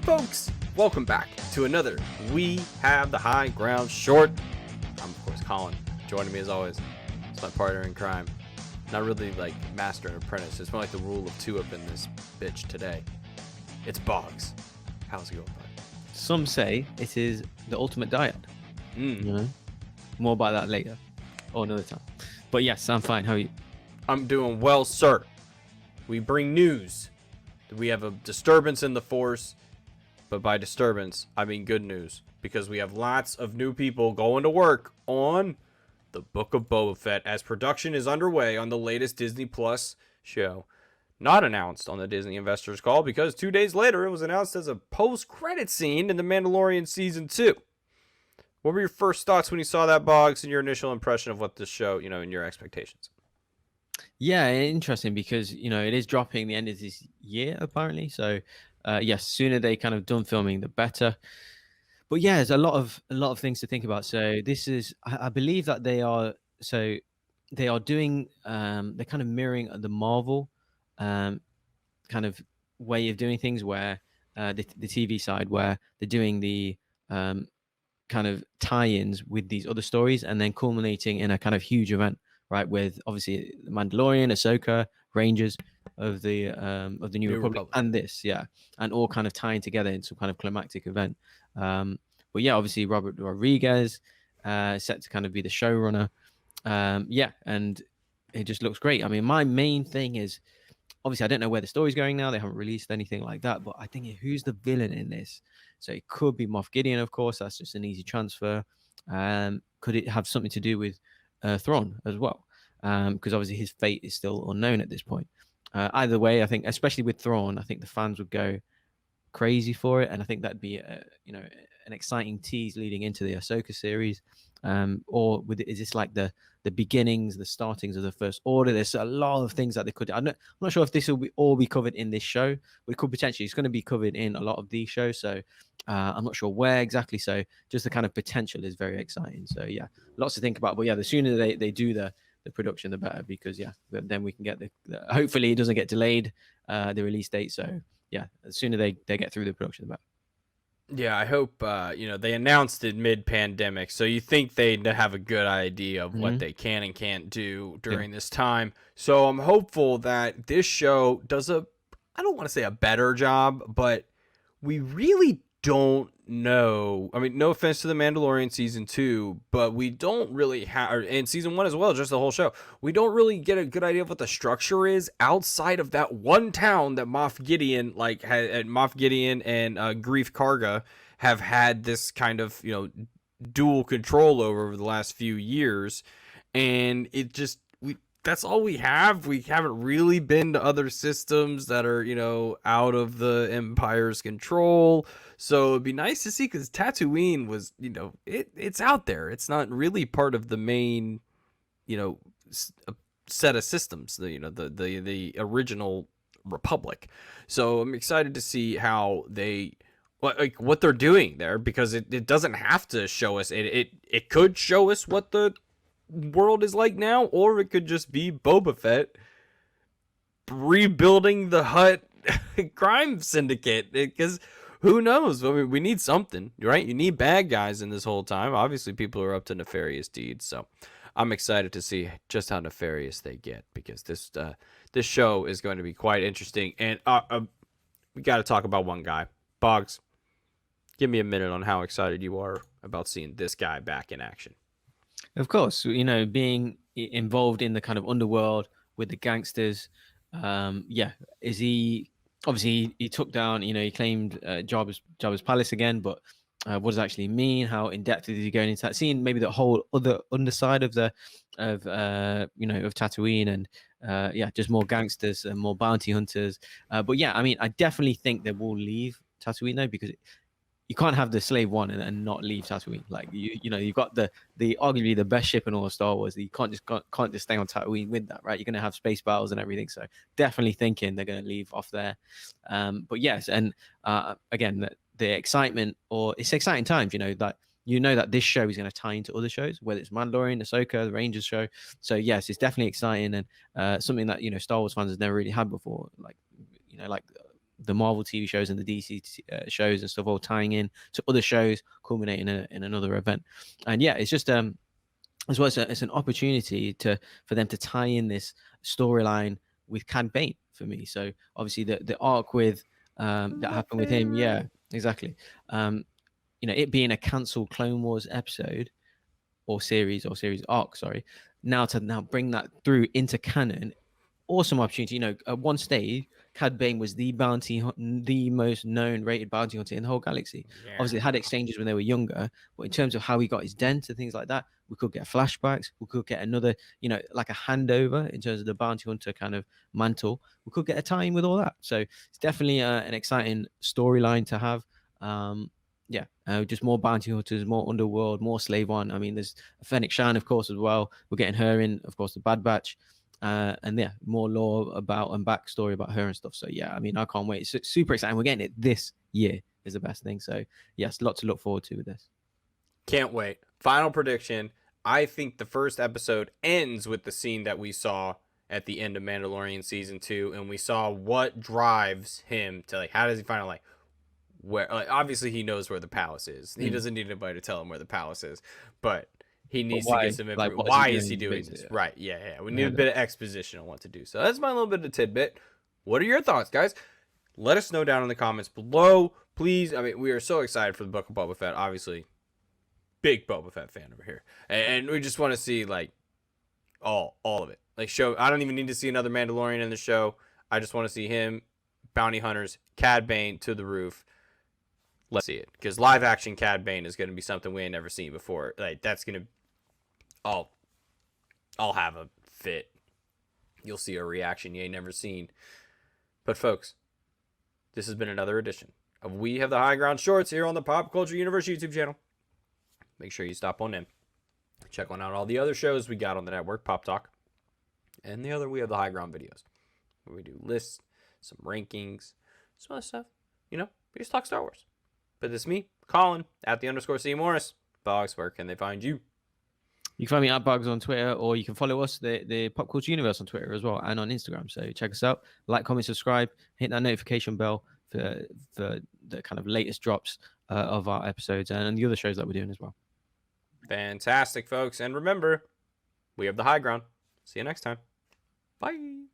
Folks, welcome back to another We Have the High Ground short. I'm, of course, Colin. Joining me as always, it's my partner in crime. Not really like master and apprentice. It's more like the rule of two up in this bitch today. It's Bogz. How's it going, bud? Some say it is the ultimate diet. You know, more about that later or another time. But yes, I'm fine. How are you? I'm doing well, sir. We bring news. We have a disturbance in the force. But by disturbance, I mean good news. Because we have lots of new people going to work on the Book of Boba Fett as production is underway on the latest Disney Plus show. Not announced on the Disney Investors Call because 2 days later it was announced as a post-credit scene in The Mandalorian Season 2. What were your first thoughts when you saw that, Bogz, and your initial impression of what this show, and your expectations? Yeah, interesting because, it is dropping the end of this year, apparently. So, yes, sooner they kind of done filming, the better. But yeah, there's a lot of things to think about. So this is, I believe that they are doing, they're kind of mirroring the Marvel kind of way of doing things where the TV side, where they're doing the kind of tie-ins with these other stories and then culminating in a kind of huge event, right? With obviously the Mandalorian, Ahsoka, Rangers of the New Republic, and this, and all kind of tying together in some kind of climactic event. But yeah, obviously Robert Rodriguez set to kind of be the showrunner. And it just looks great. I mean, my main thing is, obviously, I don't know where the story's going now. They haven't released anything like that. But I think who's the villain in this? So it could be Moff Gideon, of course. That's just an easy transfer. Could it have something to do with Thrawn as well? Because obviously his fate is still unknown at this point. Either way, I think, especially with Thrawn, I think the fans would go crazy for it. And I think that'd be, an exciting tease leading into the Ahsoka series. Or is this like the beginnings, the startings of the First Order? There's a lot of things that they could do. I'm not sure if this will all be covered in this show, but it could potentially. It's going to be covered in a lot of these shows. So I'm not sure where exactly. So just the kind of potential is very exciting. So yeah, lots to think about. But yeah, the sooner they do the production, the better, because then we can get the hopefully it doesn't get delayed, the release date. So yeah, the sooner they get through the production, the better. Yeah, I hope, they announced it mid-pandemic, so you think they'd have a good idea of what they can and can't do during this time. So I'm hopeful that this show does I don't want to say a better job, but we really don't know. I mean, no offense to The Mandalorian Season 2, but we don't really have, and Season 1 as well, just the whole show. We don't really get a good idea of what the structure is outside of that one town that Moff Gideon, and Greef Karga have had this kind of, dual control over the last few years. And it just, that's all we have. We haven't really been to other systems that are, out of the Empire's control. So it'd be nice to see, because Tatooine was, it's out there. It's not really part of the main, set of systems, the original Republic. So I'm excited to see how what they're doing there, because it doesn't have to show us. It could show us what the world is like now, or it could just be Boba Fett rebuilding the Hutt crime syndicate, because who knows? I mean, we need something, right? You need bad guys in this whole time. Obviously people are up to nefarious deeds, so I'm excited to see just how nefarious they get, because this show is going to be quite interesting. And we got to talk about one guy. Bogz, give me a minute on how excited you are about seeing this guy back in action. Of course, being involved in the kind of underworld with the gangsters. Is he obviously he took down, he claimed Jabba's palace again, but what does it actually mean? How in depth is he going into that? Seeing maybe the whole other underside of of Tatooine, and just more gangsters and more bounty hunters. But yeah, I mean, I definitely think they will leave Tatooine though, because you can't have the Slave One and not leave Tatooine. Like you've got the arguably the best ship in all of Star Wars. You can't just stay on Tatooine with that, right? You're going to have space battles and everything. So definitely thinking they're going to leave off there. But yes, and again, the excitement, or it's exciting times. That this show is going to tie into other shows, whether it's Mandalorian, Ahsoka, the Rangers show. So yes, it's definitely exciting, and something that Star Wars fans have never really had before. Like the Marvel TV shows and the DC shows and stuff all tying in to other shows, culminating in another event. And yeah, it's just as well as it's an opportunity for them to tie in this storyline with Cad Bane for me. So obviously the arc with that happened with him, yeah, exactly. It being a cancelled Clone Wars episode or series arc, sorry, now bring that through into canon, awesome opportunity. At one stage, Cad Bane was the most known rated bounty hunter in the whole galaxy. Yeah. Obviously, they had exchanges when they were younger, but in terms of how he got his dent and things like that, we could get flashbacks. We could get another, like a handover in terms of the bounty hunter kind of mantle. We could get a tie-in with all that. So it's definitely an exciting storyline to have. Just more bounty hunters, more underworld, more slave one. I mean, there's Fennec Shan, of course, as well. We're getting her in, of course, the Bad Batch. And yeah, more lore about and backstory about her and stuff. So yeah, I mean, I can't wait. It's super exciting. We're getting it this year is the best thing. So yes, a lot to look forward to with this. Can't wait. Final prediction. I think the first episode ends with the scene that we saw at the end of Mandalorian season 2, and we saw what drives him to, like, how does he find out, like, where, like, obviously he knows where the palace is. He doesn't need anybody to tell him where the palace is, but he needs to get some information. Like, why is he doing this? Right. Yeah. We need a bit of exposition on what to do. So that's my little bit of tidbit. What are your thoughts, guys? Let us know down in the comments below, please. I mean, we are so excited for the Book of Boba Fett. Obviously, big Boba Fett fan over here, and we just want to see, like, all of it. Like, show. I don't even need to see another Mandalorian in the show. I just want to see him, bounty hunters, Cad Bane to the roof. Let's see it, because live action Cad Bane is going to be something we ain't never seen before. Like, that's going to, I'll have a fit. You'll see a reaction you ain't never seen. But folks, this has been another edition of We Have the High Ground Shorts here on the Pop Culture Universe YouTube channel. Make sure you stop on in. Check on out all the other shows we got on the network, Pop Talk, and the other We Have the High Ground videos, where we do lists, some rankings, some other stuff. We just talk Star Wars. But this is me, Colin, at @the_C Morris. Bogz, where can they find you? You can find me at Bogz on Twitter, or you can follow us, the Pop Culture Universe, on Twitter as well, and on Instagram. So check us out. Like, comment, subscribe, hit that notification bell for the kind of latest drops of our episodes and the other shows that we're doing as well. Fantastic, folks. And remember, we have the high ground. See you next time. Bye.